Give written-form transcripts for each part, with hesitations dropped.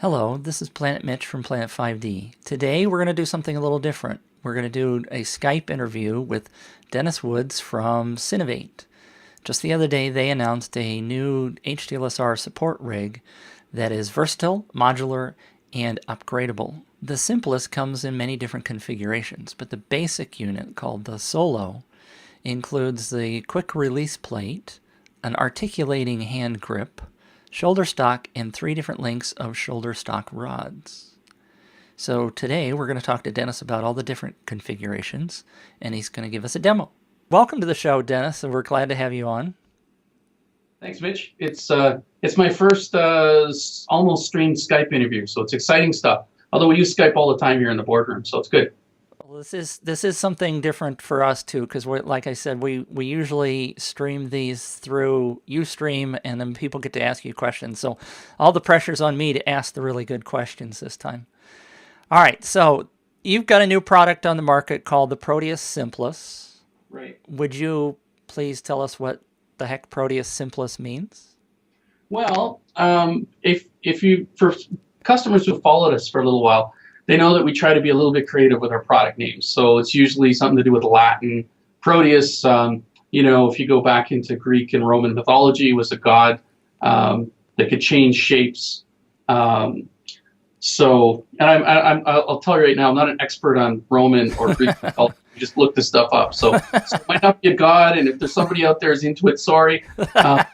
Hello, this is Planet Mitch from Planet 5D. Today we're going to do something a little different. We're going to do a Skype interview with Dennis Woods from Cinevate. Just the other day they announced a new HDSLR support rig that is versatile, modular, and upgradable. The Simplis comes in many different configurations, but the basic unit, called the Solo, includes the quick release plate, an articulating hand grip, shoulder stock, and 3 different lengths of shoulder stock rods. So today we're going to talk to Dennis about all the different configurations, and he's going to give us a demo. Welcome to the show, Dennis, and we're glad to have you on. Thanks, Mitch. It's my first almost streamed Skype interview, so it's exciting stuff. Although we use Skype all the time here in the boardroom, so it's good. Well, this is something different for us too, because like I said, we usually stream these through Ustream, and then people get to ask you questions. So all the pressure's on me to ask the really good questions this time. All right, so you've got a new product on the market called the Proteus Simplis. Right. Would you please tell us what the heck Proteus Simplis means? Well, for customers who followed us for a little while, they know that we try to be a little bit creative with our product names. So it's usually something to do with Latin. Proteus, if you go back into Greek and Roman mythology, was a god that could change shapes. I'll tell you right now, I'm not an expert on Roman or Greek mythology. Just look this stuff up. So it might not be a god, and if there's somebody out there who's into it, sorry. But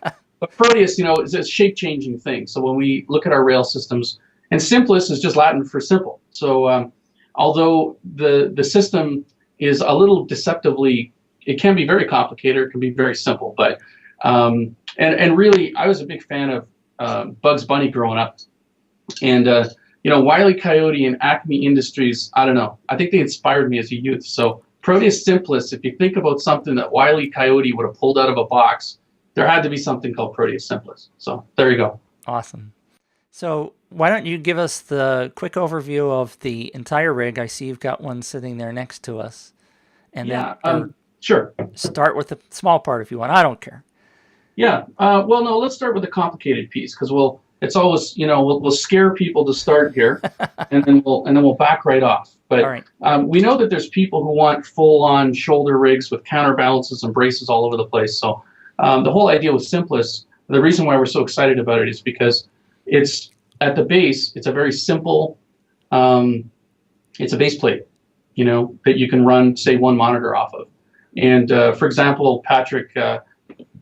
Proteus, is a shape-changing thing. So when we look at our rail systems, and Simplis is just Latin for simple. So although the system is a little deceptively, it can be very complicated, it can be very simple. But and really, I was a big fan of Bugs Bunny growing up, and Wile E. Coyote and Acme Industries. I don't know. I think they inspired me as a youth. So Proteus Simplis, if you think about something that Wile E. Coyote would have pulled out of a box, there had to be something called Proteus Simplis. So there you go. Awesome. So why don't you give us the quick overview of the entire rig? I see you've got one sitting there next to us. And then sure. Start with the small part if you want. I don't care. Yeah. Well, no, let's start with the complicated piece, because it's always, we'll scare people to start here, and then we'll back right off. But all right. We know that there's people who want full-on shoulder rigs with counterbalances and braces all over the place. So the whole idea with Simplis, the reason why we're so excited about it is because it's at the base. It's a very simple. It's a base plate, that you can run, say, one monitor off of. And for example, Patrick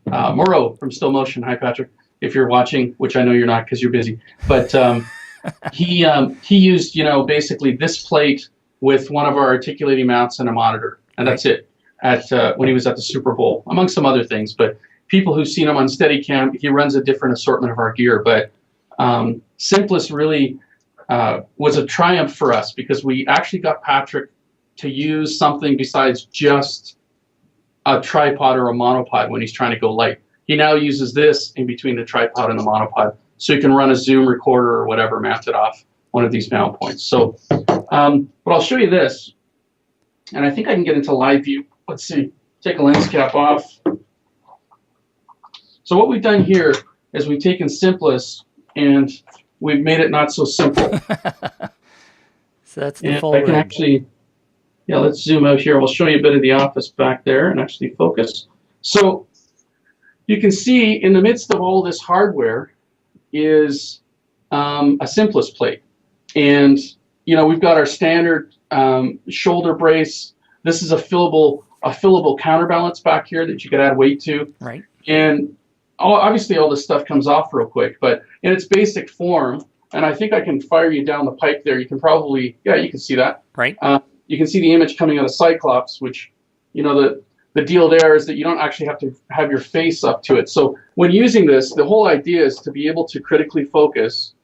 Moreau from Still Motion. Hi, Patrick. If you're watching, which I know you're not because you're busy, but he used basically this plate with one of our articulating mounts and a monitor, and that's it. When he was at the Super Bowl, among some other things. But people who've seen him on Steadicam, he runs a different assortment of our gear. But Simplis really was a triumph for us, because we actually got Patrick to use something besides just a tripod or a monopod when he's trying to go light. He now uses this in between the tripod and the monopod, so you can run a Zoom recorder or whatever mounted off one of these mount points. So, but I'll show you this, and I think I can get into live view. Let's see. Take a lens cap off. So what we've done here is we've taken Simplis and we've made it not so simple. So that's the and full I can rig. actually, let's zoom out here. We'll show you a bit of the office back there and actually focus. So you can see in the midst of all this hardware is a Simplis plate. And, we've got our standard shoulder brace. This is a fillable counterbalance back here that you could add weight to. Right. And obviously all this stuff comes off real quick, but in its basic form, and I think I can fire you down the pipe there. You can probably, you can see that. Right. You can see the image coming out of Cyclops, which, the deal there is that you don't actually have to have your face up to it. So when using this, the whole idea is to be able to critically focus,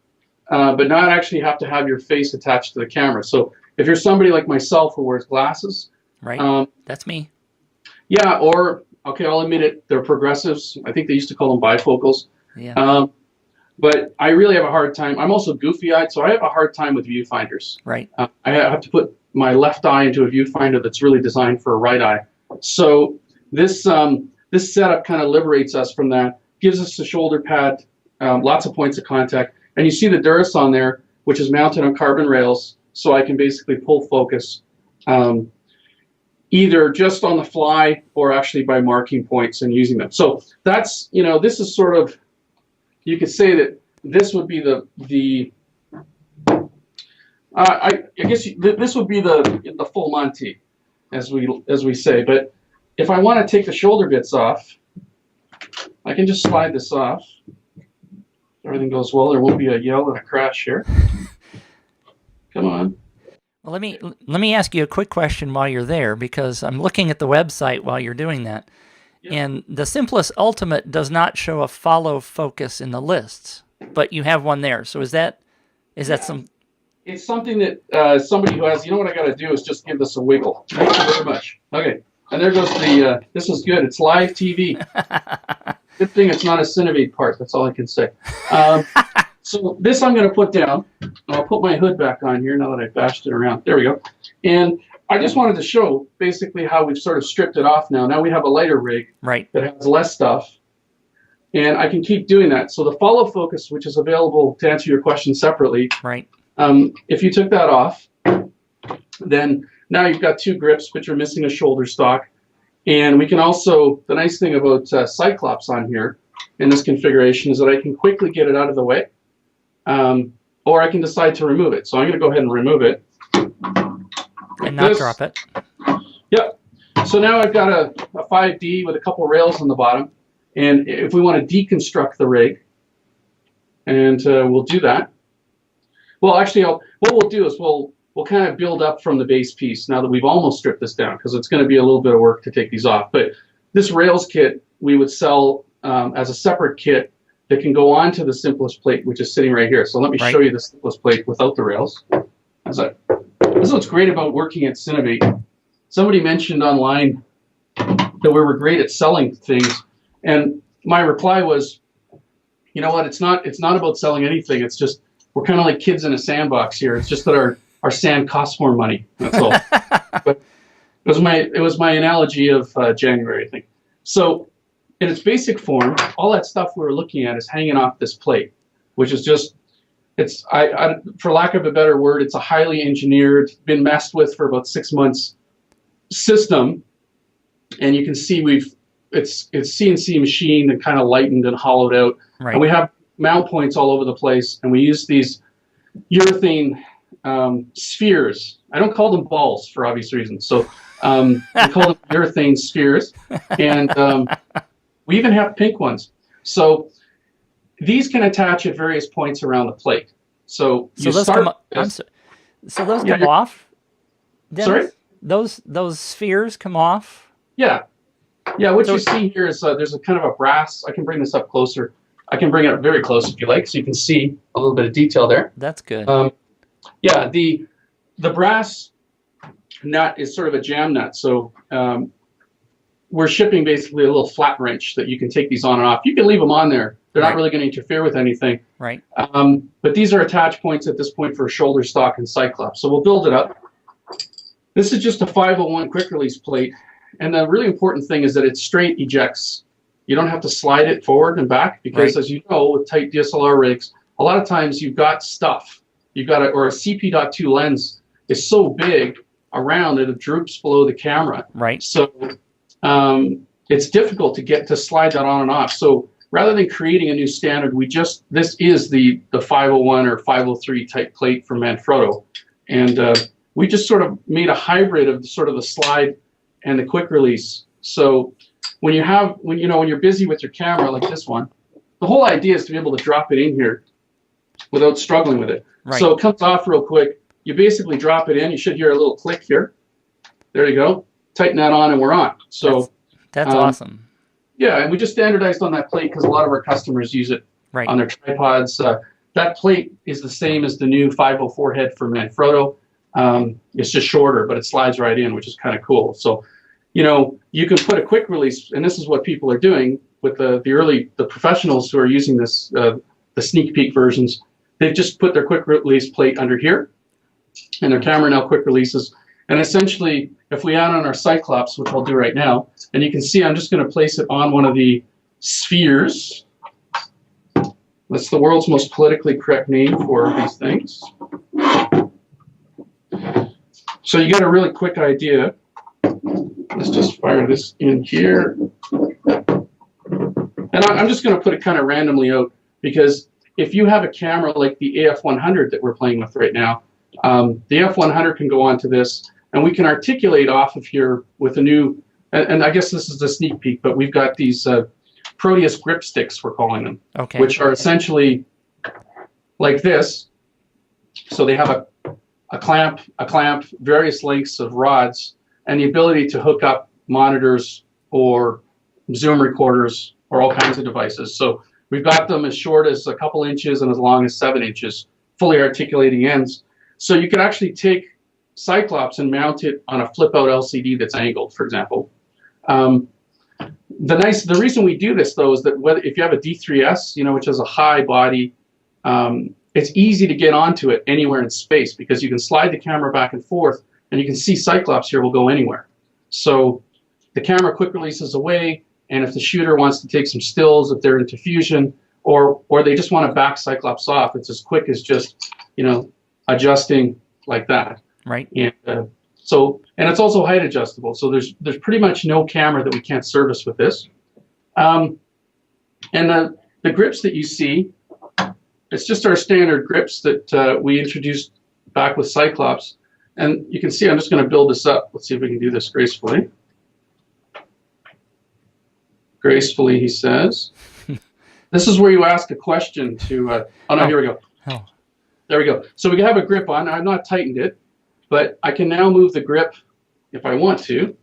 but not actually have to have your face attached to the camera. So if you're somebody like myself who wears glasses. Right. That's me. Yeah, or, okay, I'll admit it, they're progressives. I think they used to call them bifocals. Yeah. But I really have a hard time. I'm also goofy-eyed, so I have a hard time with viewfinders. Right. I have to put my left eye into a viewfinder that's really designed for a right eye. So this setup kind of liberates us from that, gives us a shoulder pad, lots of points of contact. And you see the Duracell on there. which is mounted on carbon rails, so I can basically pull focus either just on the fly or actually by marking points and using them. So that's, you know, this is sort of, you could say that this would be I guess this would be the full Monty, as we say. But if I want to take the shoulder bits off, I can just slide this off. If everything goes well, there won't be a yell and a crash here. Come on. Well, let me ask you a quick question while you're there, because I'm looking at the website while you're doing that. Yep. And the Simplis Ultimate does not show a follow focus in the lists, but you have one there. So is that some? It's something that somebody who has, you know what I got to do is just give this a wiggle. Thank you very much. Okay, and there goes the. This is good. It's live TV. Good thing it's not a Cinevate part. That's all I can say. So this I'm going to put down. I'll put my hood back on here now that I bashed it around. There we go. And I just wanted to show basically how we've sort of stripped it off now. Now we have a lighter rig that has less stuff. And I can keep doing that. So the follow focus, which is available to answer your question separately, if you took that off, then now you've got two grips, but you're missing a shoulder stock. And we can also, the nice thing about Cyclops on here in this configuration is that I can quickly get it out of the way. Or I can decide to remove it. So I'm going to go ahead and remove it. And not drop it. Yep. So now I've got a 5D with a couple rails on the bottom. And if we want to deconstruct the rig, and we'll do that. Well, actually, what we'll do is we'll kind of build up from the base piece now that we've almost stripped this down, because it's going to be a little bit of work to take these off. But this rails kit we would sell as a separate kit that can go onto the Simplis plate, which is sitting right here. So let me show you the Simplis plate without the rails. This is what's great about working at Cinevate. Somebody mentioned online that we were great at selling things, and my reply was, you know what? It's not about selling anything. It's just we're kind of like kids in a sandbox here. It's just that our sand costs more money. That's all. But it was my analogy of January, I think. So in its basic form, all that stuff we were looking at is hanging off this plate, which is just, it's, for lack of a better word, it's a highly engineered, been messed with for about 6 months system. And you can see it's CNC machined and kind of lightened and hollowed out. And we have mount points all over the place. And we use these urethane spheres. I don't call them balls for obvious reasons. So we call them urethane spheres. And we even have pink ones. So these can attach at various points around the plate. So those come off? Sorry? Those spheres come off? Yeah. Yeah, what you see here is there's a kind of a brass. I can bring this up closer. I can bring it up very close if you like, so you can see a little bit of detail there. That's good. Yeah, the brass nut is sort of a jam nut. So we're shipping basically a little flat wrench that you can take these on and off. You can leave them on there. They're not really going to interfere with anything. Right. But these are attach points at this point for a shoulder stock and Cyclops. So we'll build it up. This is just a 501 quick release plate. And the really important thing is that it straight ejects. You don't have to slide it forward and back because, as you know, with tight DSLR rigs, a lot of times you've got stuff. You've got or a CP.2 lens is so big around that it droops below the camera. Right. So it's difficult to slide that on and off. So rather than creating a new standard, this is the 501 or 503 type plate from Manfrotto, and we just sort of made a hybrid of sort of the slide and the quick release. So when you're busy with your camera like this one, the whole idea is to be able to drop it in here without struggling with it. Right. So it comes off real quick. You basically drop it in. You should hear a little click here. There you go. Tighten that on and we're on. So that's awesome. Yeah, and we just standardized on that plate because a lot of our customers use it on their tripods. That plate is the same as the new 504 head from Manfrotto. It's just shorter, but it slides right in, which is kind of cool. So, you can put a quick release, and this is what people are doing with the professionals who are using this, the sneak peek versions. They've just put their quick release plate under here, and their camera now quick releases. And essentially, if we add on our Cyclops, which I'll do right now, and you can see I'm just going to place it on one of the spheres. That's the world's most politically correct name for these things. So you got a really quick idea. Let's just fire this in here. And I'm just going to put it kind of randomly out, because if you have a camera like the AF100 that we're playing with right now, the AF100 can go onto this, and we can articulate off of here with a new, and I guess this is a sneak peek, but we've got these Proteus grip sticks, we're calling them, Okay. which are essentially like this. So they have a clamp, various lengths of rods, and the ability to hook up monitors or Zoom recorders or all kinds of devices. So we've got them as short as a couple inches and as long as 7 inches, fully articulating ends. So you can actually take Cyclops and mount it on a flip-out LCD that's angled, for example. The reason we do this, though, is that if you have a D3S, which has a high body, it's easy to get onto it anywhere in space, because you can slide the camera back and forth, and you can see Cyclops here will go anywhere. So the camera quick releases away, and if the shooter wants to take some stills, if they're into fusion, or they just want to back Cyclops off, it's as quick as just adjusting like that. Right. And and it's also height adjustable. So there's pretty much no camera that we can't service with this. And the grips that you see, it's just our standard grips that we introduced back with Cyclops. And you can see I'm just going to build this up. Let's see if we can do this gracefully. Gracefully, he says. This is where you ask a question to, here we go. Oh. There we go. So we have a grip on. I've not tightened it, but I can now move the grip if I want to.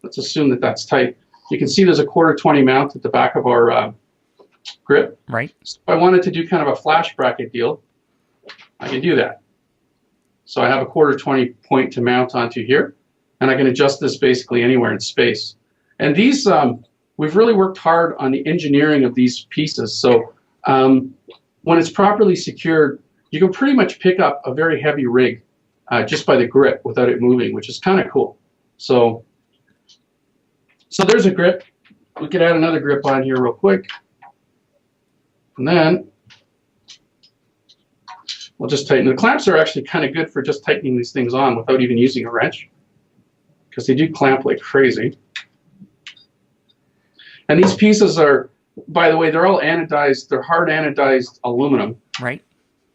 Let's assume that that's tight. You can see there's a 1/4-20 mount at the back of our grip. Right. So if I wanted to do kind of a flash bracket deal, I can do that. So I have a 1/4-20 point to mount onto here, and I can adjust this basically anywhere in space. And these, we've really worked hard on the engineering of these pieces. So when it's properly secured, you can pretty much pick up a very heavy rig just by the grip without it moving, which is kind of cool. So there's a grip. We could add another grip on here real quick. And then we'll just tighten. The clamps are actually kind of good for just tightening these things on without even using a wrench, because they do clamp like crazy. And these pieces are, by the way, they're all anodized. They're hard anodized aluminum. Right.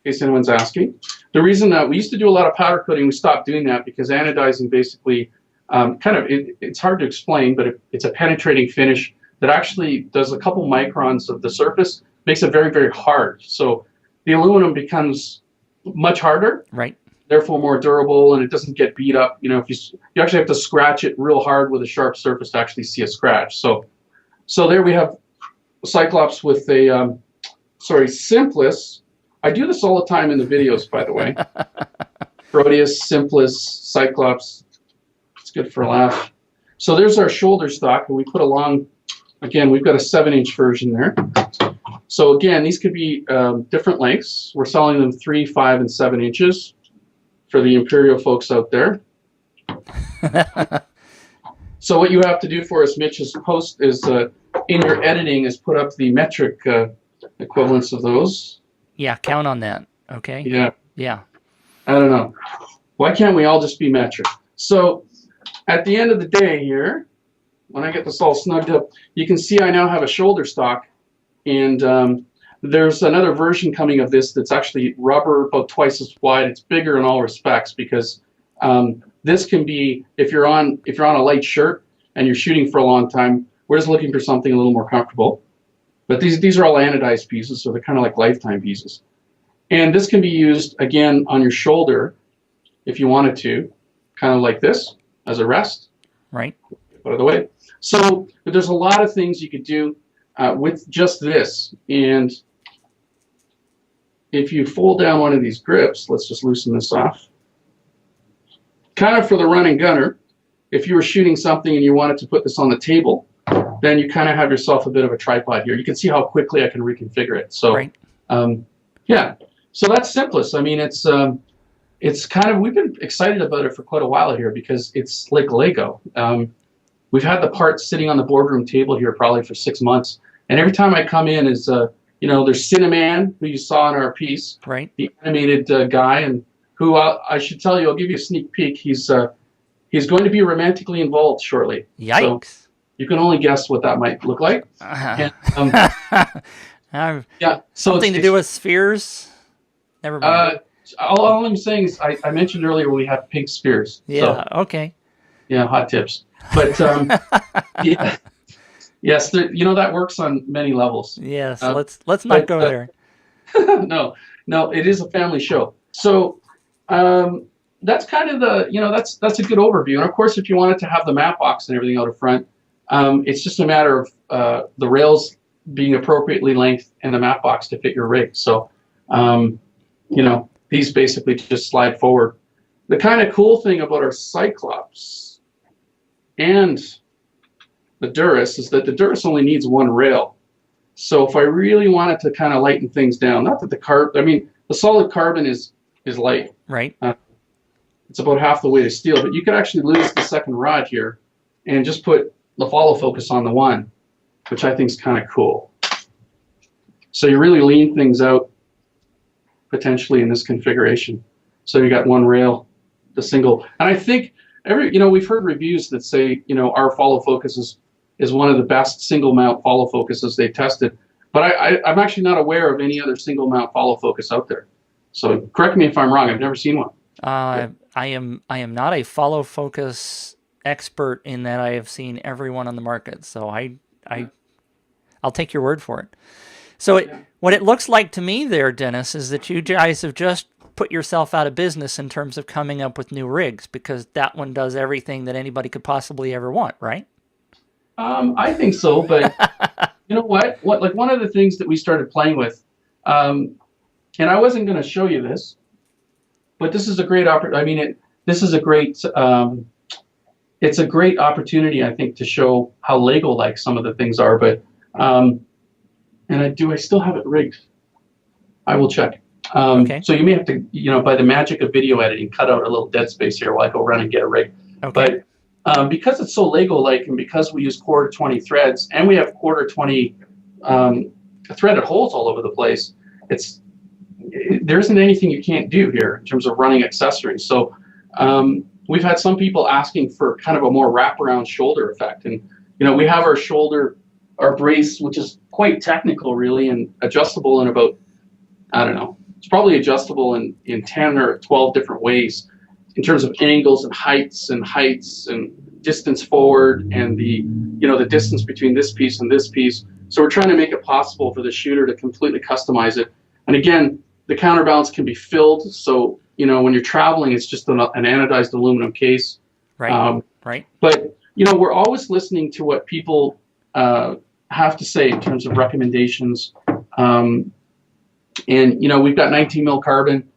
In case anyone's asking. The reason that we used to do a lot of powder coating, we stopped doing that because anodizing basically it's hard to explain, but it's a penetrating finish that actually does a couple microns of the surface, makes it very, very hard. So the aluminum becomes much harder, right? Therefore more durable, and it doesn't get beat up. If you actually have to scratch it real hard with a sharp surface to actually see a scratch. So there we have Cyclops with a Simplis. I do this all the time in the videos, by the way. Proteus, Simplis, Cyclops. It's good for a laugh. So there's our shoulder stock, and we put along, again, we've got a 7-inch version there. So again, these could be different lengths. We're selling them 3, 5, and 7 inches for the Imperial folks out there. So what you have to do for us, Mitch, is in your editing is put up the metric equivalents of those. Yeah, count on that. Okay. Yeah. Yeah. I don't know. Why can't we all just be metric? So at the end of the day here, when I get this all snugged up, you can see I now have a shoulder stock, and there's another version coming of this that's actually rubber, about twice as wide. It's bigger in all respects, because this can be, if you're on a light shirt and you're shooting for a long time, we're just looking for something a little more comfortable. But these are all anodized pieces, so they're kind of like lifetime pieces. And this can be used, again, on your shoulder if you wanted to, kind of like this, as a rest. Right. Out of the way. So there's a lot of things you could do with just this. And if you fold down one of these grips, let's just loosen this off. Kind of for the running gunner, if you were shooting something and you wanted to put this on the table, then you kind of have yourself a bit of a tripod here. You can see how quickly I can reconfigure it. So, right. Yeah. So that's Simplis. I mean, it's kind of, we've been excited about it for quite a while here because it's like Lego. We've had the parts sitting on the boardroom table here probably for 6 months. And every time I come in is there's Cineman, who you saw in our piece, Right. the animated guy, and who I should tell you, I'll give you a sneak peek. He's going to be romantically involved shortly. So Yikes. you can only guess what that might look like. And, yeah, so something to do with spheres? Never mind. all I'm saying is I mentioned earlier we have pink spheres. Yeah, So, okay. yeah, hot tips. But yeah, yes, that works on many levels. Yes, let's not go there. No, it is a family show. So that's kind of that's a good overview. And of course, if you wanted to have the map box and everything out of front, it's just a matter of the rails being appropriately length and the map box to fit your rig. So these basically just slide forward. The kind of cool thing about our Cyclops and the Duras is that the Duras only needs one rail. So if I really wanted to kind of lighten things down, not that the solid carbon is light. Right. It's about half the weight of steel, but you could actually lose the second rod here and just put the follow focus on the one, which I think is kind of cool. So you really lean things out potentially in this configuration. So you got one rail, the single, and I think we've heard reviews that say, our follow focus is one of the best single mount follow focuses they tested. But I'm actually not aware of any other single mount follow focus out there. So correct me if I'm wrong. I've never seen one. I am not a follow focus expert in that I have seen everyone on the market. So I'll take your word for it. So what it looks like to me there, Dennis, is that you guys have just put yourself out of business in terms of coming up with new rigs, because that one does everything that anybody could possibly ever want, right? I think so, but you know what? Like one of the things that we started playing with, and I wasn't going to show you this, but this is a great this is a great. It's a great opportunity, I think, to show how Lego-like some of the things are. But and I still have it rigged? I will check. Okay. So you may have to, by the magic of video editing, cut out a little dead space here while I go run and get a rig. Okay. But because it's so Lego-like, and because we use quarter 20 threads, and we have quarter 20 threaded holes all over the place, there isn't anything you can't do here in terms of running accessories. So we've had some people asking for kind of a more wraparound shoulder effect, and we have our brace, which is quite technical, really, and adjustable in about, I don't know, it's probably adjustable in 10 or 12 different ways in terms of angles and heights and distance forward and the distance between this piece and this piece. So we're trying to make it possible for the shooter to completely customize it. And again, the counterbalance can be filled. So, when you're traveling, it's just an anodized aluminum case. Right. Right. But, we're always listening to what people have to say in terms of recommendations. And, we've got 19 mil carbon.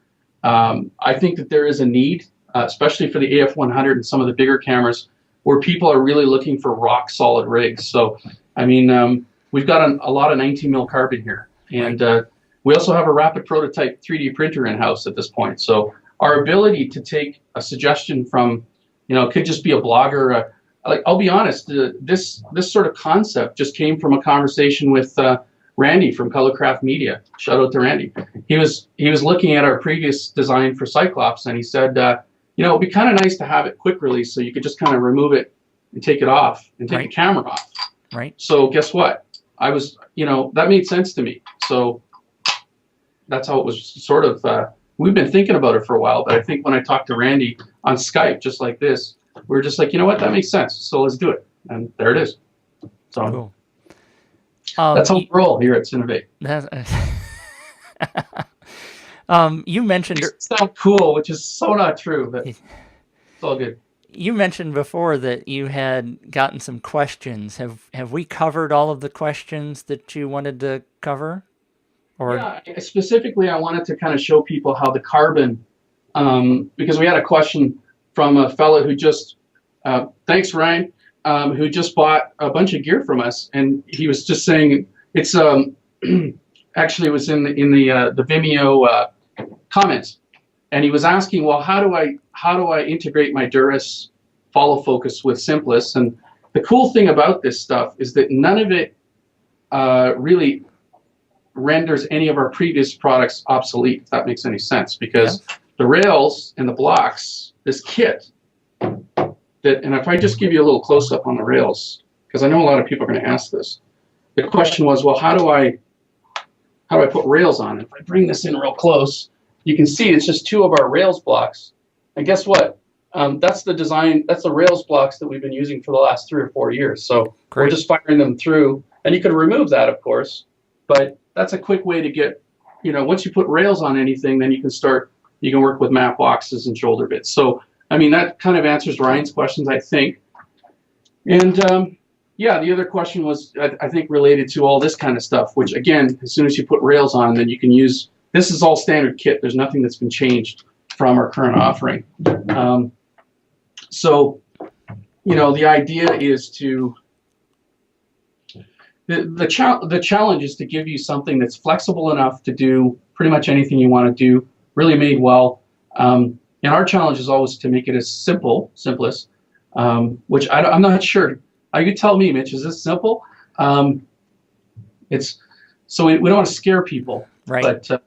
I think that there is a need, especially for the AF100 and some of the bigger cameras, where people are really looking for rock solid rigs. So, we've got a lot of 19 mil carbon here. And we also have a rapid prototype 3D printer in-house at this point. So our ability to take a suggestion from, it could just be a blogger. I'll be honest, this sort of concept just came from a conversation with Randy from Colorcraft Media. Shout out to Randy. He was looking at our previous design for Cyclops, and he said, it'd be kind of nice to have it quick release, so you could just kind of remove it and take it off and take the camera off. Right. So guess what? That made sense to me. So that's how it was sort of. We've been thinking about it for a while, but I think when I talked to Randy on Skype, just like this, we were just like, that makes sense. So let's do it. And there it is. So cool. That's how we roll here at Cinevate. You mentioned it sounds cool, which is so not true, but it's all good. You mentioned before that you had gotten some questions. Have we covered all of the questions that you wanted to cover? Or yeah, specifically, I wanted to kind of show people how the carbon, because we had a question from a fellow who just, thanks Ryan, who just bought a bunch of gear from us, and he was just saying it's actually it was in the Vimeo comments, and he was asking, well, how do I integrate my Duras follow focus with Simplis? And the cool thing about this stuff is that none of it really renders any of our previous products obsolete, if that makes any sense, because Yeah. the rails and the blocks, this kit, and if I just give you a little close-up on the rails, because I know a lot of people are going to ask this. The question was, well, how do I put rails on it? If I bring this in real close, you can see it's just two of our rails blocks. And guess what? That's the design, that's the rails blocks that we've been using for the last 3 or 4 years. So Great. we're just firing them through. And you can remove that, of course, but that's a quick way to get, once you put rails on anything, then you can work with mat boxes and shoulder bits. So, I mean, that kind of answers Ryan's questions, I think. And yeah, the other question was, I think, related to all this kind of stuff, which, again, as soon as you put rails on, then you can use, this is all standard kit. There's nothing that's been changed from our current offering. So, the idea is to, the challenge is to give you something that's flexible enough to do pretty much anything you want to do, really made well. And our challenge is always to make it as simplest, which I'm not sure. You tell me, Mitch, is this simple? It's so we don't want to scare people, right? But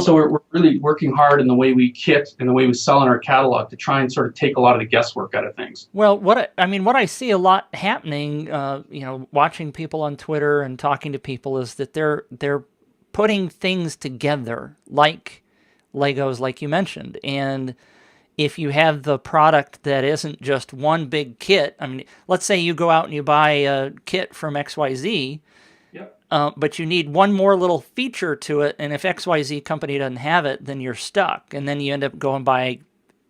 so we're really working hard in the way we kit and the way we sell in our catalog to try and sort of take a lot of the guesswork out of things. Well, what I see a lot happening, watching people on Twitter and talking to people, is that they're putting things together like Legos, like you mentioned, and if you have the product that isn't just one big kit, I mean, let's say you go out and you buy a kit from XYZ, yep. But you need one more little feature to it, and if XYZ company doesn't have it, then you're stuck, and then you end up going by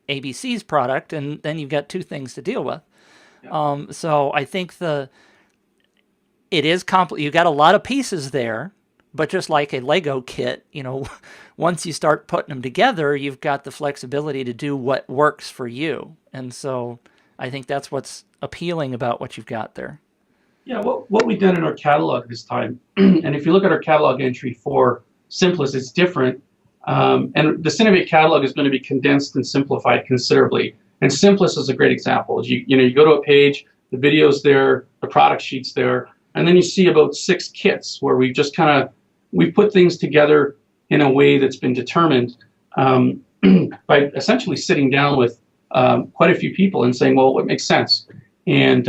ABC's product, and then you've got two things to deal with. Yep. So I think it is you got a lot of pieces there, but just like a Lego kit, once you start putting them together, you've got the flexibility to do what works for you. And so I think that's what's appealing about what you've got there. Yeah, what we've done in our catalog this time, and if you look at our catalog entry for Simplis, it's different. And the Cinevate catalog is going to be condensed and simplified considerably. And Simplis is a great example. You go to a page, the video's there, the product sheet's there, and then you see about 6 kits where we've just we put things together in a way that's been determined by essentially sitting down with quite a few people and saying, well, what makes sense? And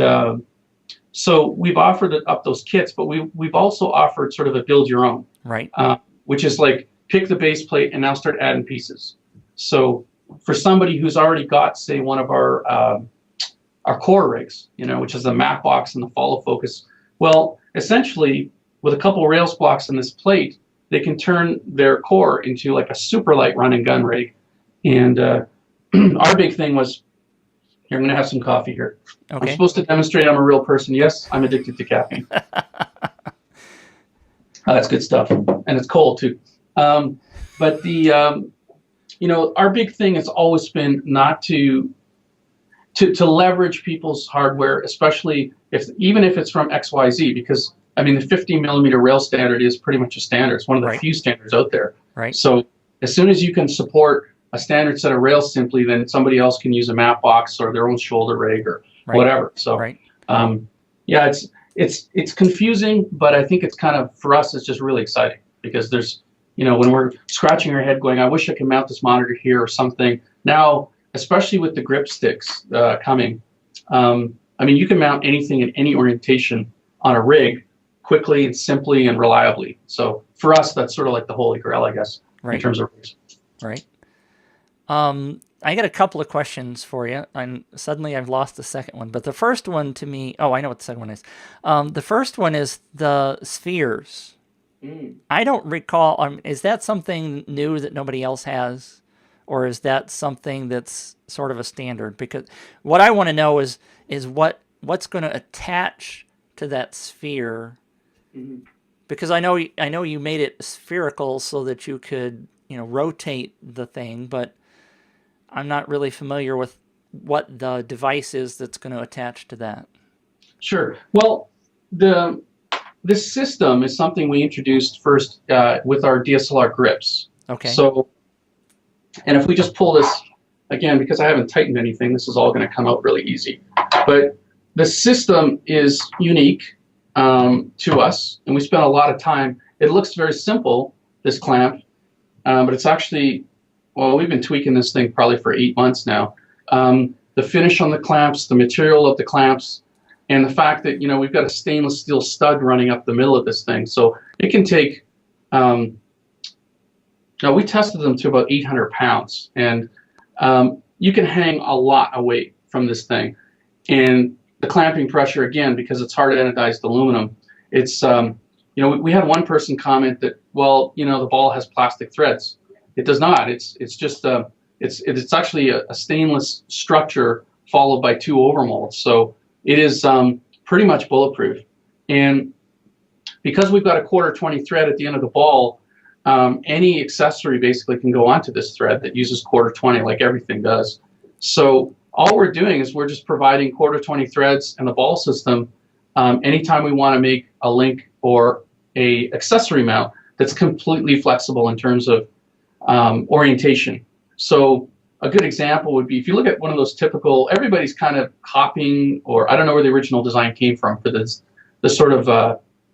so we've offered up those kits, but we've also offered sort of a build your own, right? Which is like pick the base plate and now start adding pieces. So for somebody who's already got, say, one of our core rigs, which is the mat box and the follow focus, well, essentially, with a couple rails blocks in this plate, they can turn their core into like a super light run and gun rig. And our big thing was, here, I'm going to have some coffee here. Okay. I'm supposed to demonstrate I'm a real person. Yes, I'm addicted to caffeine. That's good stuff. And it's cold too. But our big thing has always been not to leverage people's hardware, especially even if it's from XYZ, because I mean, the 50mm rail standard is pretty much a standard. It's one of the few standards out there. Right. So as soon as you can support a standard set of rails simply, then somebody else can use a mat box or their own shoulder rig or whatever. So, yeah, it's confusing, but I think it's kind of, for us, it's just really exciting because there's, when we're scratching our head going, I wish I could mount this monitor here or something. Now, especially with the grip sticks coming, I mean, you can mount anything in any orientation on a rig quickly and simply and reliably. So for us, that's sort of like the holy grail, I guess, in terms of rigs. Right. I got a couple of questions for you, and suddenly I've lost the second one. But the first one to me, I know what the second one is. The first one is the spheres. I don't recall, is that something new that nobody else has? Or is that something that's sort of a standard? Because what I want to know is what's going to attach to that sphere. Because I know you made it spherical so that you could rotate the thing, but I'm not really familiar with what the device is that's going to attach to that. Sure. Well, this system is something we introduced first with our DSLR grips. Okay. So, and if we just pull this again, because I haven't tightened anything, this is all going to come out really easy. But the system is unique to us, and we spent a lot of time. it looks very simple, this clamp, but it's actually, well, we've been tweaking this thing probably for 8 months now. The finish on the clamps, the material of the clamps, and the fact that, you know, we've got a stainless steel stud running up the middle of this thing. So it can take, now we tested them to about 800 pounds, and you can hang a lot of weight from this thing. And the clamping pressure, again, because it's hard anodized aluminum, it's, you know, we had one person comment that, well, you know, the ball has plastic threads. It does not. It's just it's actually a stainless structure followed by 2 overmolds. So it is pretty much bulletproof. And because we've got a 1/4 thread at the end of the ball, any accessory basically can go onto this thread that uses 1/4 like everything does. So all we're doing is we're just providing 1/4 threads and the ball system anytime we want to make a link or a accessory mount that's completely flexible in terms of orientation. So a good example would be if you look at one of those typical, everybody's kind of copying, or I don't know where the original design came from for this sort of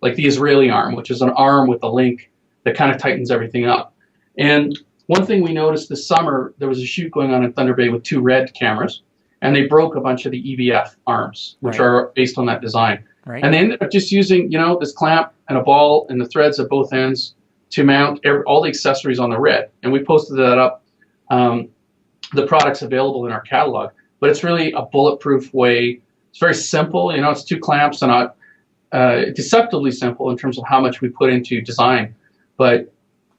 like the Israeli arm, which is an arm with a link that kind of tightens everything up. And one thing we noticed this summer, there was a shoot going on in Thunder Bay with 2 red cameras, and they broke a bunch of the EVF arms, which are based on that design. Right. And they ended up just using, you know, this clamp and a ball and the threads at both ends to mount all the accessories on the red. And we posted that up. The product's available in our catalog, but it's really a bulletproof way. It's very simple. You know, it's 2 clamps and deceptively simple in terms of how much we put into design. But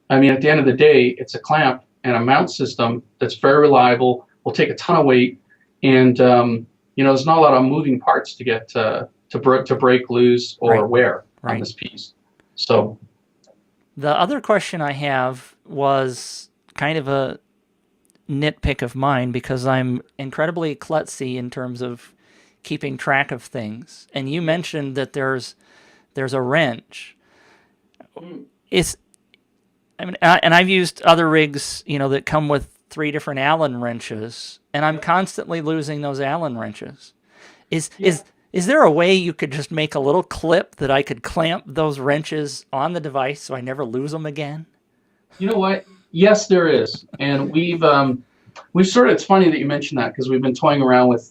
I mean, at the end of the day, it's a clamp and a mount system that's very reliable, will take a ton of weight, and you know, there's not a lot of moving parts to get to break, lose, or wear on this piece. So the other question I have was kind of a nitpick of mine, because I'm incredibly klutzy in terms of keeping track of things. And you mentioned that there's a wrench. I mean, and I've used other rigs, you know, that come with 3 different Allen wrenches, and I'm constantly losing those Allen wrenches. Is there a way you could just make a little clip that I could clamp those wrenches on the device so I never lose them again? You know what? Yes, there is. And we've sort of, it's funny that you mentioned that, because we've been toying around with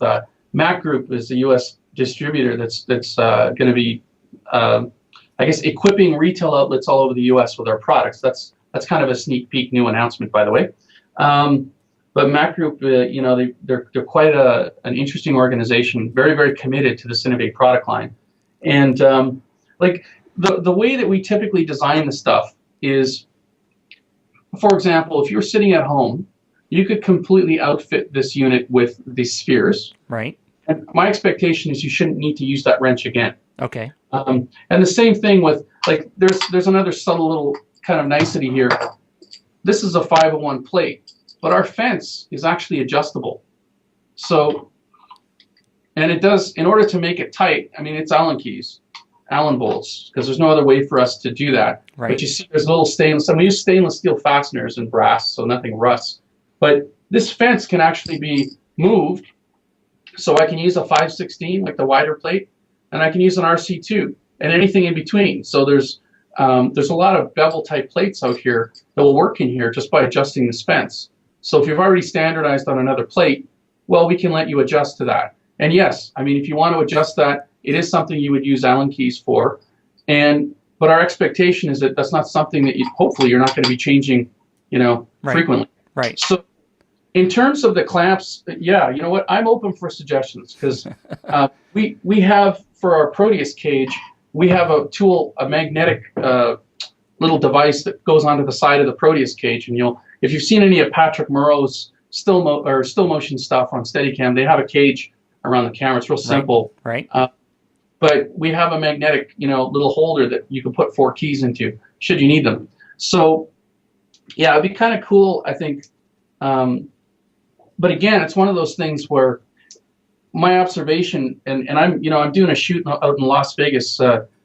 Mac Group is the U.S. distributor that's going to be, I guess, equipping retail outlets all over the U.S. with our products. That's kind of a sneak peek new announcement, by the way. But Mac Group, you know, they're quite an interesting organization, very, very committed to the Cinevate product line. And like the way that we typically design the stuff is, for example, if you're sitting at home, you could completely outfit this unit with these spheres. Right. And my expectation is you shouldn't need to use that wrench again. Okay. And the same thing with, like, there's another subtle little kind of nicety here. This is a 501 plate, but our fence is actually adjustable. So, and it does, in order to make it tight, I mean, it's Allen keys, Allen bolts, because there's no other way for us to do that. Right. But you see there's little stainless, and we use stainless steel fasteners and brass, so nothing rusts. But this fence can actually be moved, so I can use a 5/16, like the wider plate, and I can use an RC2 and anything in between. So there's a lot of bevel type plates out here that will work in here just by adjusting this fence. So if you've already standardized on another plate, well, we can let you adjust to that. And yes, I mean, if you want to adjust that, it is something you would use Allen keys for. But our expectation is that that's not something that hopefully you're not going to be changing, you know, frequently. Right. So in terms of the clamps, yeah, you know what? I'm open for suggestions, because we have, for our Proteus cage, we have a tool, a magnetic little device that goes onto the side of the Proteus cage. And if you've seen any of Patrick Murrow's still motion stuff on Steadicam, they have a cage around the camera. It's real simple. Right. But we have a magnetic, you know, little holder that you can put 4 keys into, should you need them. So, yeah, it'd be kind of cool, I think. But again, it's one of those things where my observation, and I'm doing a shoot out in Las Vegas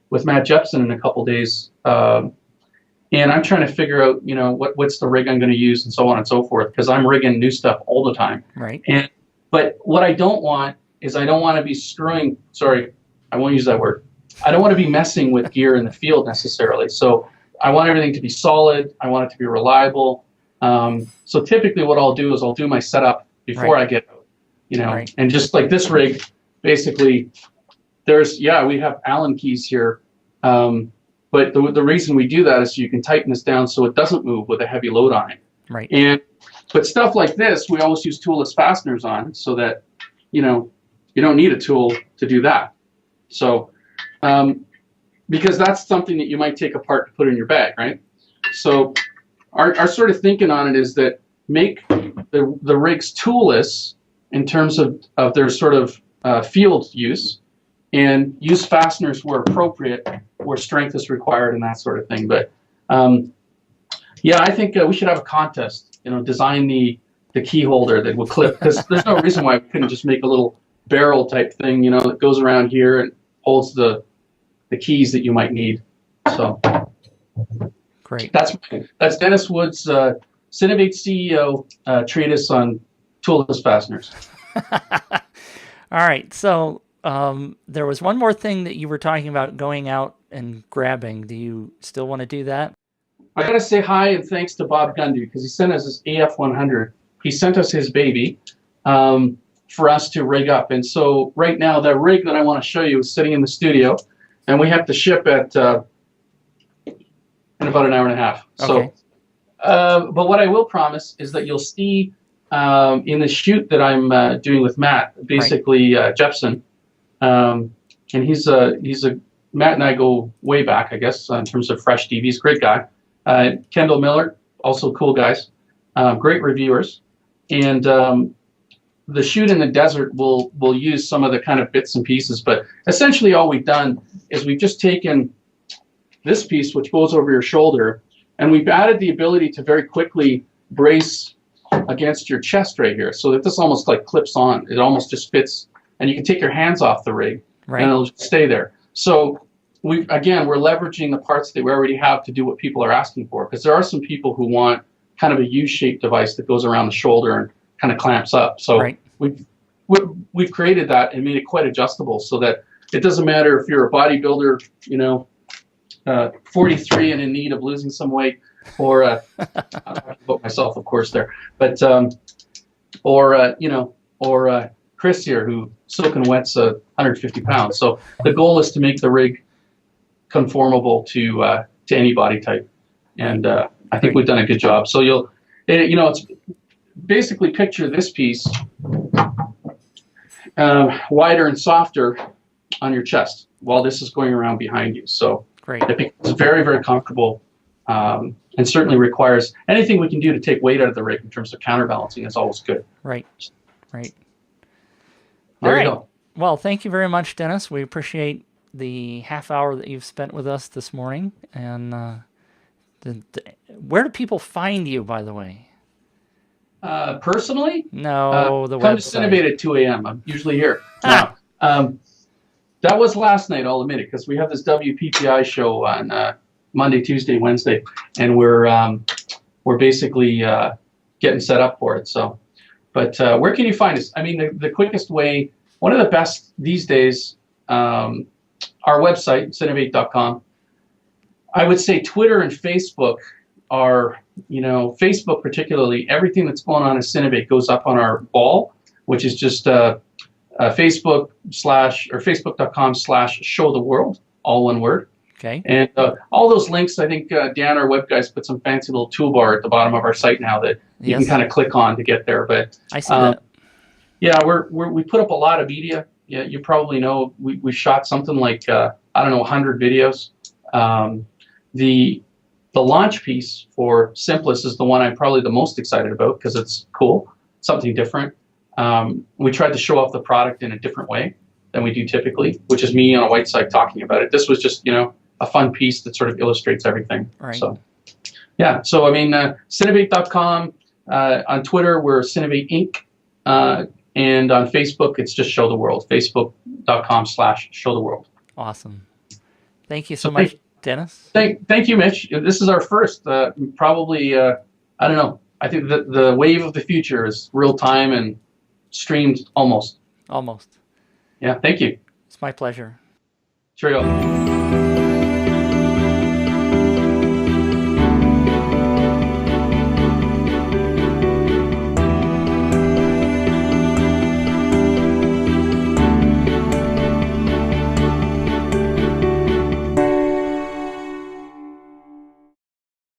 with Matt Jepson in a couple days, and I'm trying to figure out, you know, what's the rig I'm going to use and so on and so forth, because I'm rigging new stuff all the time. Right. But what I don't want is, I don't want to be screwing. Sorry, I won't use that word. I don't want to be messing with gear in the field necessarily. So I want everything to be solid. I want it to be reliable. So typically what I'll do is I'll do my setup before I get out, and just like this rig, basically we have Allen keys here. But the reason we do that is so you can tighten this down so it doesn't move with a heavy load on it. Right. But stuff like this, we always use toolless fasteners on so that, you don't need a tool to do that. So, because that's something that you might take apart to put in your bag, right? So our sort of thinking on it is that make the rigs toolless in terms of their sort of field use, and use fasteners where appropriate, where strength is required and that sort of thing. But I think we should have a contest, design the key holder that will clip, because there's no reason why we couldn't just make a little barrel type thing, that goes around here and holds the keys that you might need. So great. That's Dennis Wood's Cinevate CEO treatise on toolless fasteners. All right. So there was one more thing that you were talking about, going out and grabbing. Do you still want to do that? I got to say hi and thanks to Bob Gundy, because he sent us his AF100. He sent us his baby for us to rig up. And so right now, the rig that I want to show you is sitting in the studio, and we have to ship in about an hour and a half. Okay. So, but what I will promise is that you'll see in the shoot that I'm doing with Matt, basically Jepson, and he's Matt and I go way back, I guess, in terms of Fresh TV. He's a great guy. Kendall Miller, also cool guys, great reviewers. And the shoot in the desert will use some of the kind of bits and pieces, but essentially all we've done is we've just taken this piece, which goes over your shoulder, and we've added the ability to very quickly brace against your chest right here, so that this almost like clips on. It almost just fits, and you can take your hands off the rig, and it'll just stay there. So we're leveraging the parts that we already have to do what people are asking for, because there are some people who want kind of a U-shaped device that goes around the shoulder and kind of clamps up. So we've created that and made it quite adjustable, so that it doesn't matter if you're a bodybuilder, 43 and in need of losing some weight, or I'm talking about myself, of course, there, but or Chris here, who soaking wet's 150 pounds. So the goal is to make the rig conformable to any body type, and I think we've done a good job. So it's basically, picture this piece wider and softer on your chest while this is going around behind you. So it becomes very, very comfortable, and certainly requires anything we can do to take weight out of the rig in terms of counterbalancing is always good. Right. There you go. Well, thank you very much, Dennis. We appreciate the half hour that you've spent with us this morning. And where do people find you, by the way? Personally? No, the come website. To Cinevate at 2 a.m. I'm usually here. Now, that was last night, I'll admit it, because we have this WPPI show on Monday, Tuesday, Wednesday, and we're basically getting set up for it. So, but where can you find us? I mean, the quickest way, one of the best these days, our website, Cinevate.com. I would say Twitter and Facebook are, Facebook particularly, everything that's going on at Cinevate goes up on our wall, which is just Facebook.com/show the world, all one word. Okay. And all those links, I think Dan, our web guys, put some fancy little toolbar at the bottom of our site now that you can kind of click on to get there. But I see that. Yeah, we put up a lot of media. Yeah, you probably know we shot something like 100 videos. The launch piece for Simplis is the one I'm probably the most excited about, because it's cool, something different. We tried to show off the product in a different way than we do typically, which is me on a white side talking about it. This was just, a fun piece that sort of illustrates everything. Right. So, yeah. So, I mean, Cinevate.com, on Twitter, we're Cinevate Inc., and on Facebook, it's just Show the World, Facebook.com/Show the World. Awesome. Thank you so much, Dennis. Thank you, Mitch. This is our first, probably, I don't know. I think the wave of the future is real time and streamed almost. Almost. Yeah, thank you. It's my pleasure. Cheerio.